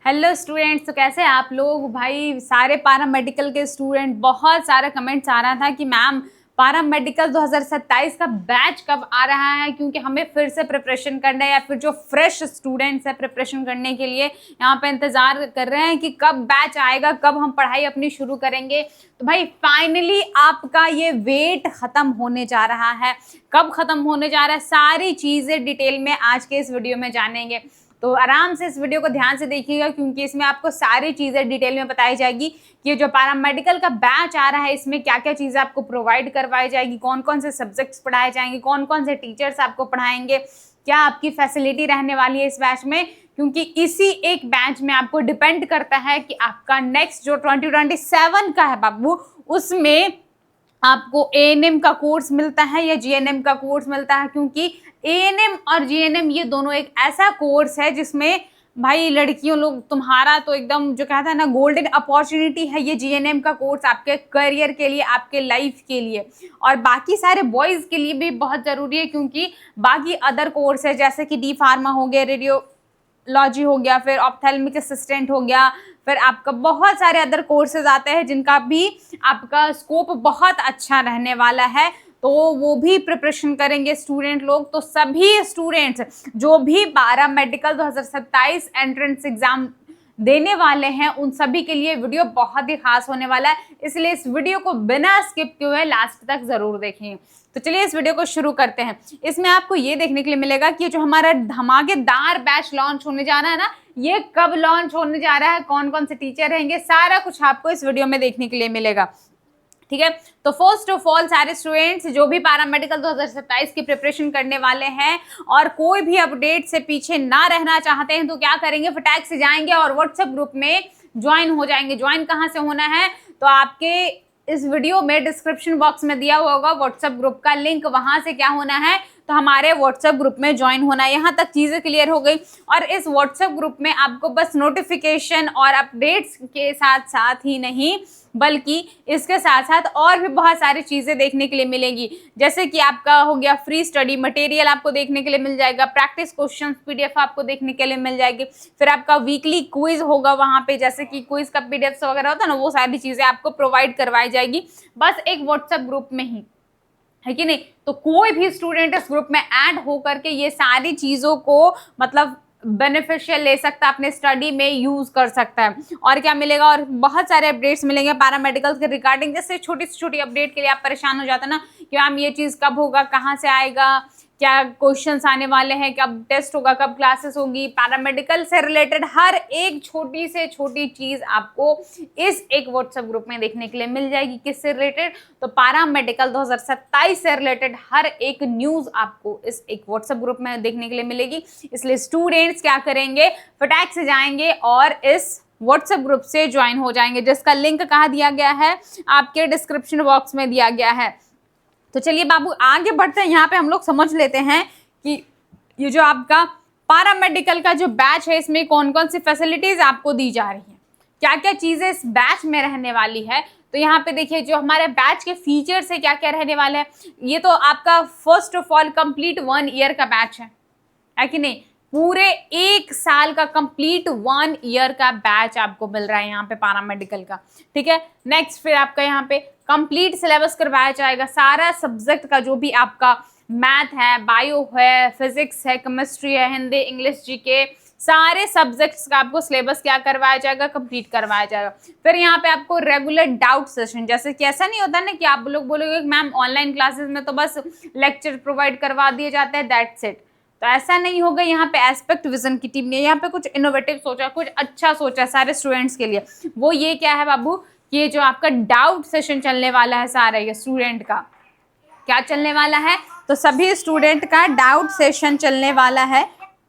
Hello students, तो कैसे हैं आप लोग। भाई सारे पैरा मेडिकल के स्टूडेंट, बहुत सारा कमेंट्स आ रहा था कि मैम पैरा मेडिकल 2027 का बैच कब आ रहा है, क्योंकि हमें फिर से प्रिपरेशन करना है या फिर जो फ्रेश स्टूडेंट्स है प्रिपरेशन करने के लिए यहाँ पे इंतज़ार कर रहे हैं कि कब बैच आएगा, कब हम पढ़ाई अपनी शुरू करेंगे। तो भाई फाइनली आपका ये वेट ख़त्म होने जा रहा है। कब ख़त्म होने जा रहा है, सारी चीज़ें डिटेल में आज के इस वीडियो में जानेंगे। तो आराम से इस वीडियो को ध्यान से देखिएगा, क्योंकि इसमें आपको सारी चीज़ें डिटेल में बताई जाएगी कि ये जो पैरामेडिकल का बैच आ रहा है इसमें क्या क्या चीज़ें आपको प्रोवाइड करवाई जाएगी, कौन कौन से सब्जेक्ट्स पढ़ाए जाएंगे, कौन कौन से टीचर्स आपको पढ़ाएंगे, क्या आपकी फैसिलिटी रहने वाली है इस बैच में। क्योंकि इसी एक बैच में आपको डिपेंड करता है कि आपका नेक्स्ट जो 2027 का है बाबू, उसमें आपको एएनएम का कोर्स मिलता है या जीएनएम का कोर्स मिलता है। क्योंकि एएनएम और जीएनएम ये दोनों एक ऐसा कोर्स है जिसमें भाई लड़कियों लोग तुम्हारा तो एकदम जो कहता है ना गोल्डन अपॉर्चुनिटी है ये जीएनएम का कोर्स आपके करियर के लिए, आपके लाइफ के लिए, और बाकी सारे बॉयज़ के लिए भी बहुत ज़रूरी है। क्योंकि बाकी अदर कोर्स है जैसे कि डी फार्मा हो गया, रेडियोलॉजी हो गया, फिर ऑप्थेल्मिक असिस्टेंट हो गया, फिर आपका बहुत सारे अदर कोर्सेज आते हैं जिनका भी आपका स्कोप बहुत अच्छा रहने वाला है। तो वो भी प्रिपरेशन करेंगे स्टूडेंट लोग। तो सभी स्टूडेंट्स जो भी पैरा मेडिकल 2027 एंट्रेंस एग्जाम देने वाले हैं उन सभी के लिए वीडियो बहुत ही खास होने वाला है, इसलिए इस वीडियो को बिना स्किप किए हुए लास्ट तक जरूर देखें। तो चलिए इस वीडियो को शुरू करते हैं। इसमें आपको ये देखने के लिए मिलेगा कि जो हमारा धमाकेदार बैच लॉन्च होने जा रहा है ना, ये कब लॉन्च होने जा रहा है, कौन कौन से टीचर रहेंगे, सारा कुछ आपको इस वीडियो में देखने के लिए मिलेगा। ठीक है, तो फर्स्ट ऑफ ऑल सारे स्टूडेंट्स जो भी पैरामेडिकल 2027 की प्रिपरेशन करने वाले हैं और कोई भी अपडेट से पीछे ना रहना चाहते हैं तो क्या करेंगे, फटाक से जाएंगे और व्हाट्सएप ग्रुप में ज्वाइन हो जाएंगे। ज्वाइन कहाँ से होना है, तो आपके इस वीडियो में डिस्क्रिप्शन बॉक्स में दिया हुआ होगा व्हाट्सएप ग्रुप का लिंक, वहां से क्या होना है तो हमारे व्हाट्सएप ग्रुप में ज्वाइन होना है। यहाँ तक चीज़ें क्लियर हो गई। और इस व्हाट्सएप ग्रुप में आपको बस नोटिफिकेशन और अपडेट्स के साथ साथ ही नहीं बल्कि इसके साथ साथ और भी बहुत सारी चीज़ें देखने के लिए मिलेंगी। जैसे कि आपका हो गया फ्री स्टडी मटेरियल आपको देखने के लिए मिल जाएगा, प्रैक्टिस क्वेश्चंस पीडीएफ आपको देखने के लिए मिल जाएगी, फिर आपका वीकली क्विज होगा वहाँ पे, जैसे कि क्विज का पीडीएफ वगैरह होता है ना, वो सारी चीज़ें आपको प्रोवाइड करवाई जाएगी बस एक व्हाट्सएप ग्रुप में ही, है कि नहीं। तो कोई भी स्टूडेंट इस ग्रुप में ऐड हो करके ये सारी चीज़ों को मतलब बेनिफिशियल ले सकता है, अपने स्टडी में यूज कर सकता है। और क्या मिलेगा, और बहुत सारे अपडेट्स मिलेंगे पैरामेडिकल के रिगार्डिंग। जैसे छोटी से छोटी अपडेट के लिए आप परेशान हो जाते हैं ना कि मैम ये चीज़ कब होगा, कहाँ से आएगा, क्या क्वेश्चंस आने वाले हैं, कब टेस्ट होगा, कब क्लासेस होगी, पैरामेडिकल से रिलेटेड हर एक छोटी से छोटी चीज़ आपको इस एक व्हाट्सएप ग्रुप में देखने के लिए मिल जाएगी। किससे रिलेटेड, तो पैरामेडिकल 2027 से रिलेटेड हर एक न्यूज़ आपको इस एक व्हाट्सएप ग्रुप में देखने के लिए मिलेगी। इसलिए स्टूडेंट्स क्या करेंगे, फटाक से जाएंगे और इस व्हाट्सएप ग्रुप से ज्वाइन हो जाएंगे, जिसका लिंक कहाँ दिया गया है, आपके डिस्क्रिप्शन बॉक्स में दिया गया है। तो चलिए बाबू आगे बढ़ते हैं। यहाँ पे हम लोग समझ लेते हैं कि ये जो आपका पैरामेडिकल का जो बैच है इसमें कौन कौन सी फैसिलिटीज आपको दी जा रही हैं, क्या क्या चीज़ें इस बैच में रहने वाली है। तो यहाँ पे देखिए जो हमारे बैच के फीचर्स है क्या क्या रहने वाले हैं। ये तो आपका first of all complete 1 year का बैच है कि नहीं, पूरे 1 साल का कंप्लीट 1 ईयर का बैच आपको मिल रहा है यहाँ पे पैरामेडिकल का। ठीक है, नेक्स्ट फिर आपका यहाँ पे कंप्लीट सिलेबस करवाया जाएगा, सारा सब्जेक्ट का जो भी आपका मैथ है, बायो है, फिजिक्स है, केमिस्ट्री है, हिंदी, इंग्लिश, जीके, सारे सब्जेक्ट्स का आपको सिलेबस क्या करवाया जाएगा, कंप्लीट करवाया जाएगा। फिर यहाँ पे आपको रेगुलर डाउट सेशन, जैसे कि ऐसा नहीं होता ना कि आप लोग बोलोगे मैम ऑनलाइन क्लासेस में तो बस लेक्चर प्रोवाइड करवा दिए जाते हैं, दैट्स इट, तो ऐसा नहीं होगा। यहाँ पे एस्पेक्ट विजन की टीम ने यहाँ पे कुछ इनोवेटिव सोचा, कुछ अच्छा सोचा सारे स्टूडेंट्स के लिए। वो ये क्या है बाबू, ये जो आपका डाउट सेशन चलने वाला है, सारा ये स्टूडेंट का क्या चलने वाला है, तो सभी स्टूडेंट का डाउट सेशन चलने वाला है,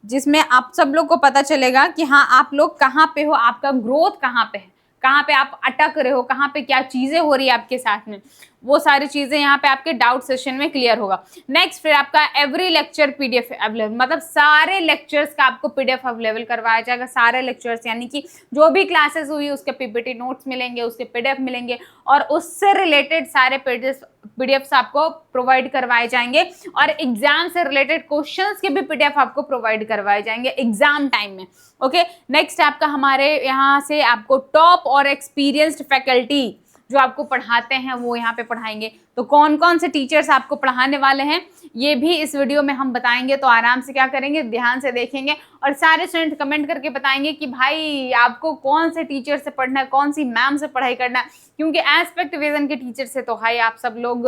जिसमें आप सब लोग को पता चलेगा कि हाँ आप लोग कहाँ पे हो, आपका ग्रोथ कहाँ पे है, कहाँ पे आप अटक रहे हो, कहाँ पे क्या चीज़ें हो रही है आपके साथ में, वो सारी चीजें यहाँ पे आपके डाउट सेशन में क्लियर होगा। नेक्स्ट फिर आपका एवरी लेक्चर पीडीएफ अवेलेबल, मतलब सारे लेक्चर्स का आपको पीडीएफ अवेलेबल करवाया जाएगा। सारे लेक्चर्स यानी कि जो भी क्लासेस हुई उसके पीपीटी नोट्स मिलेंगे, उसके पीडीएफ मिलेंगे और उससे रिलेटेड सारे पीडीएफ आपको प्रोवाइड करवाए जाएंगे और एग्जाम से रिलेटेड क्वेश्चंस के भी पीडीएफ आपको प्रोवाइड करवाए जाएंगे एग्जाम टाइम में। ओके, नेक्स्ट आपका हमारे यहाँ से आपको टॉप और एक्सपीरियंस्ड फैकल्टी जो आपको पढ़ाते हैं वो यहाँ पे पढ़ाएंगे। तो कौन कौन से टीचर्स आपको पढ़ाने वाले हैं ये भी इस वीडियो में हम बताएंगे। तो आराम से क्या करेंगे, ध्यान से देखेंगे और सारे स्टूडेंट कमेंट करके बताएंगे कि भाई आपको कौन से टीचर से पढ़ना है, कौन सी मैम से पढ़ाई करना है, क्योंकि एस्पेक्ट विजन के टीचर से तो भाई आप सब लोग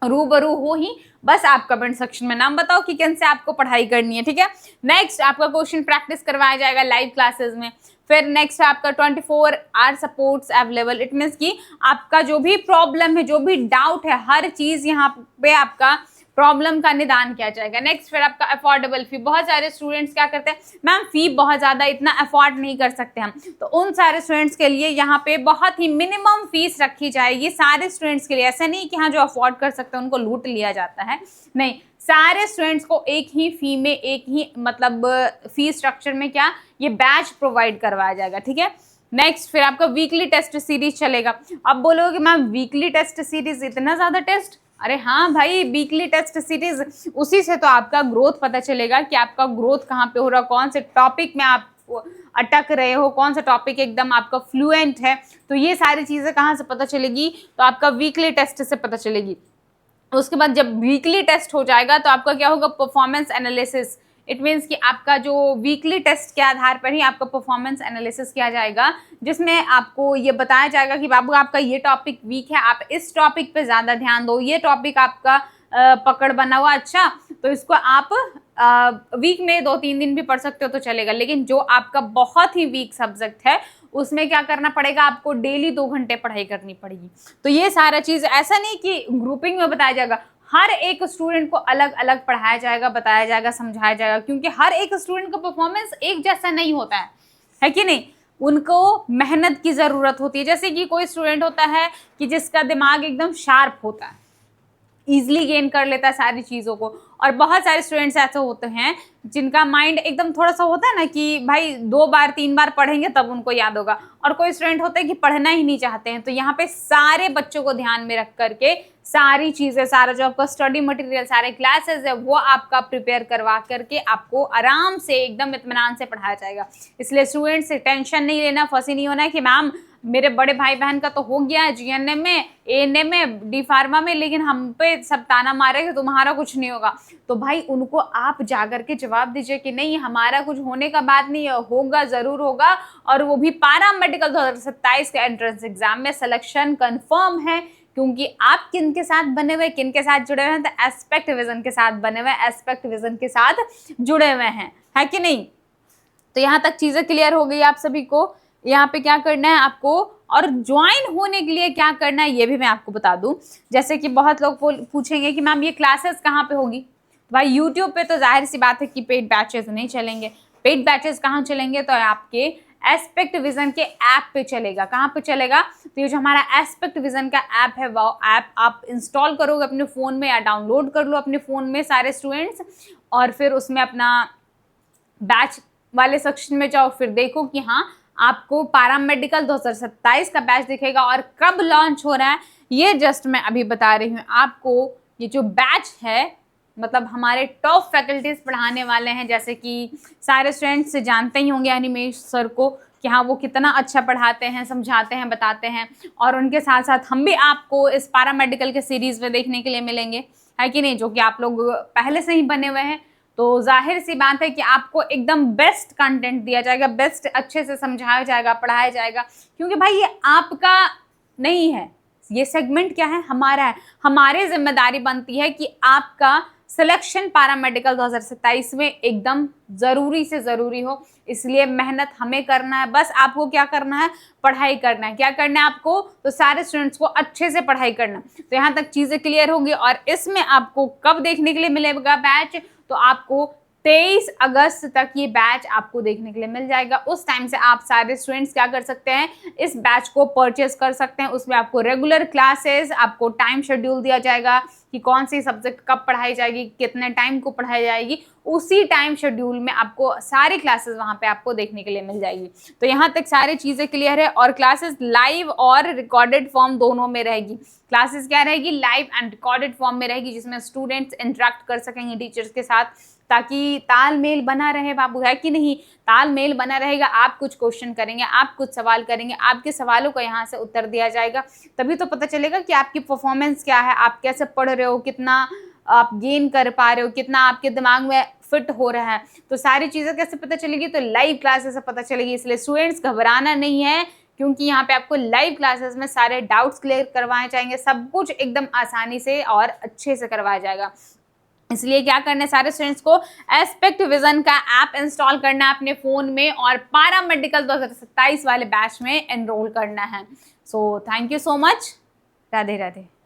रूबरू हो ही। बस आप कमेंट सेक्शन में नाम बताओ कि किन से आपको पढ़ाई करनी है, ठीक है। नेक्स्ट आपका क्वेश्चन प्रैक्टिस करवाया जाएगा लाइव क्लासेस में। फिर नेक्स्ट आपका 24 hour supports available, it means कि आपका जो भी प्रॉब्लम है, जो भी डाउट है, हर चीज यहाँ पे आपका प्रॉब्लम का निदान किया जाएगा। नेक्स्ट फिर आपका अफोर्डेबल फी, बहुत सारे स्टूडेंट्स क्या करते हैं मैम फी बहुत ज़्यादा इतना अफोर्ड नहीं कर सकते हम, तो उन सारे स्टूडेंट्स के लिए यहाँ पे बहुत ही मिनिमम फीस रखी जाएगी सारे स्टूडेंट्स के लिए। ऐसा नहीं कि हाँ जो अफोर्ड कर सकते हैं उनको लूट लिया जाता है, नहीं, सारे स्टूडेंट्स को एक ही फी में, एक ही मतलब फी स्ट्रक्चर में क्या ये बैच प्रोवाइड करवाया जाएगा, ठीक है। नेक्स्ट फिर आपका वीकली टेस्ट सीरीज चलेगा। अब बोलोगे कि मैम वीकली टेस्ट सीरीज इतना ज़्यादा टेस्ट, अरे हाँ भाई, वीकली टेस्ट सीरीज उसी से तो आपका ग्रोथ पता चलेगा कि आपका ग्रोथ कहाँ पे हो रहा है, कौन से टॉपिक में आप अटक रहे हो, कौन सा टॉपिक एकदम आपका फ्लुएंट है। तो ये सारी चीज़ें कहाँ से पता चलेगी, तो आपका वीकली टेस्ट से पता चलेगी। उसके बाद जब वीकली टेस्ट हो जाएगा तो आपका क्या होगा, परफॉर्मेंस एनालिसिस। इट मीन्स कि आपका जो वीकली टेस्ट के आधार पर ही आपका परफॉर्मेंस एनालिसिस किया जाएगा, जिसमें आपको ये बताया जाएगा कि बाबू आपका ये टॉपिक वीक है, आप इस टॉपिक पे ज़्यादा ध्यान दो, ये टॉपिक आपका पकड़ बना हुआ अच्छा, तो इसको आप वीक में 2-3 दिन भी पढ़ सकते हो तो चलेगा। लेकिन जो आपका बहुत ही वीक सब्जेक्ट है उसमें क्या करना पड़ेगा, आपको डेली 2 घंटे पढ़ाई करनी पड़ेगी। तो ये सारा चीज़ ऐसा नहीं कि ग्रुपिंग में बताया जाएगा, हर एक स्टूडेंट को अलग अलग पढ़ाया जाएगा, बताया जाएगा, समझाया जाएगा, क्योंकि हर एक स्टूडेंट का परफॉर्मेंस एक जैसा नहीं होता है कि नहीं। उनको मेहनत की ज़रूरत होती है। जैसे कि कोई स्टूडेंट होता है कि जिसका दिमाग एकदम शार्प होता है, ईजिली गेन कर लेता है सारी चीज़ों को, और बहुत सारे स्टूडेंट्स ऐसे होते हैं जिनका माइंड एकदम थोड़ा सा होता है ना कि भाई 2 बार 3 बार पढ़ेंगे तब उनको याद होगा, और कोई स्टूडेंट होते हैं कि पढ़ना ही नहीं चाहते हैं। तो यहाँ पे सारे बच्चों को ध्यान में रख करके सारी चीज़ें, सारा जो आपका स्टडी मटेरियल, सारे क्लासेस है वो आपका प्रिपेयर करवा करके आपको आराम से एकदम इत्मीनान से पढ़ाया जाएगा। इसलिए स्टूडेंट्स से टेंशन नहीं लेना, फंसी नहीं होना है कि मैम मेरे बड़े भाई बहन का तो हो गया है जीएनएम में, एएनएम में, डी फार्मा में, लेकिन हम पे सब ताना मारेगा तुम्हारा कुछ नहीं होगा। तो भाई उनको आप जाकर के जवाब दीजिए कि नहीं हमारा कुछ होने का बात नहीं है, होगा, ज़रूर होगा, और वो भी पारा मेडिकल 2027 के एंट्रेंस एग्जाम में सिलेक्शन कंफर्म है, क्योंकि आप किन के साथ बने हुए, किन के साथ जुड़े हुए हैं, तो एस्पेक्ट विजन के साथ बने हुए, एस्पेक्ट विजन के साथ जुड़े हुए हैं, है कि नहीं। तो यहाँ तक चीज़ें क्लियर हो गई आप सभी को। यहाँ पे क्या करना है आपको, और ज्वाइन होने के लिए क्या करना है ये भी मैं आपको बता दूं। जैसे कि बहुत लोग पूछेंगे कि मैम ये क्लासेस कहाँ पे होगी। भाई यूट्यूब पे तो जाहिर सी बात है कि पेड बैचेस नहीं चलेंगे। पेड बैचेस कहाँ चलेंगे, तो आपके एस्पेक्ट विजन के ऐप पे चलेगा। कहाँ पे चलेगा, तो ये जो हमारा एस्पेक्ट विजन का ऐप है वो ऐप आप इंस्टॉल करोगे अपने फ़ोन में, या डाउनलोड कर लो अपने फ़ोन में सारे स्टूडेंट्स, और फिर उसमें अपना बैच वाले सेक्शन में जाओ, फिर देखो कि हाँ आपको पारा मेडिकल 2027 का बैच दिखेगा। और कब लॉन्च हो रहा है ये जस्ट मैं अभी बता रही हूँ आपको। ये जो बैच है मतलब हमारे टॉप फैकल्टीज पढ़ाने वाले हैं, जैसे कि सारे स्टूडेंट्स जानते ही होंगे अनिमेश सर को कि हाँ वो कितना अच्छा पढ़ाते हैं, समझाते हैं, बताते हैं, और उनके साथ साथ हम भी आपको इस पारा मेडिकल के सीरीज़ में देखने के लिए मिलेंगे, है कि नहीं, जो कि आप लोग पहले से ही बने हुए हैं। तो जाहिर सी बात है कि आपको एकदम बेस्ट कंटेंट दिया जाएगा, बेस्ट अच्छे से समझाया जाएगा, पढ़ाया जाएगा, क्योंकि भाई ये आपका नहीं है, ये सेगमेंट क्या है, हमारा है। हमारी जिम्मेदारी बनती है कि आपका सिलेक्शन पारा मेडिकल 2027 में एकदम ज़रूरी से ज़रूरी हो। इसलिए मेहनत हमें करना है, बस आपको क्या करना है, पढ़ाई करना है। क्या करना है आपको, तो सारे स्टूडेंट्स को अच्छे से पढ़ाई करना। तो यहाँ तक चीज़ें क्लियर होंगी। और इसमें आपको कब देखने के लिए मिलेगा बैच, तो आपको 23 अगस्त तक ये बैच आपको देखने के लिए मिल जाएगा। उस टाइम से आप सारे स्टूडेंट्स क्या कर सकते हैं, इस बैच को परचेज कर सकते हैं। उसमें आपको रेगुलर क्लासेस, आपको टाइम शेड्यूल दिया जाएगा कि कौन सी सब्जेक्ट कब पढ़ाई जाएगी, कितने टाइम को पढ़ाई जाएगी, उसी टाइम शेड्यूल में आपको सारी क्लासेस वहाँ पे आपको देखने के लिए मिल जाएगी। तो यहाँ तक सारी चीज़ें क्लियर है। और क्लासेस लाइव और रिकॉर्डेड फॉर्म दोनों में रहेगी। क्लासेस क्या रहेगी, लाइव एंड रिकॉर्डेड फॉर्म में रहेगी, जिसमें स्टूडेंट्स इंटरेक्ट कर सकेंगे टीचर्स के साथ, ताकि तालमेल बना रहे बाबू, है कि नहीं। तालमेल बना रहेगा, आप कुछ क्वेश्चन करेंगे, आप कुछ सवाल करेंगे, आपके सवालों का यहाँ से उत्तर दिया जाएगा, तभी तो पता चलेगा कि आपकी परफॉर्मेंस क्या है, आप कैसे पढ़ रहे हो, कितना आप गेन कर पा रहे हो, कितना आपके दिमाग में फिट हो रहा है। तो सारी चीज़ें कैसे पता चलेगी, तो लाइव क्लासेस से पता चलेगी। इसलिए स्टूडेंट्स घबराना नहीं है, क्योंकि यहाँ पे आपको लाइव क्लासेस में सारे डाउट्स क्लियर करवाए जाएंगे, सब कुछ एकदम आसानी से और अच्छे से करवाया जाएगा। इसलिए क्या करना है सारे स्टूडेंट्स को, एस्पेक्ट विजन का ऐप इंस्टॉल करना है अपने फ़ोन में और पारा मेडिकल 2027 वाले बैच में एनरोल करना है। So thank you so much. Radhe Radhe.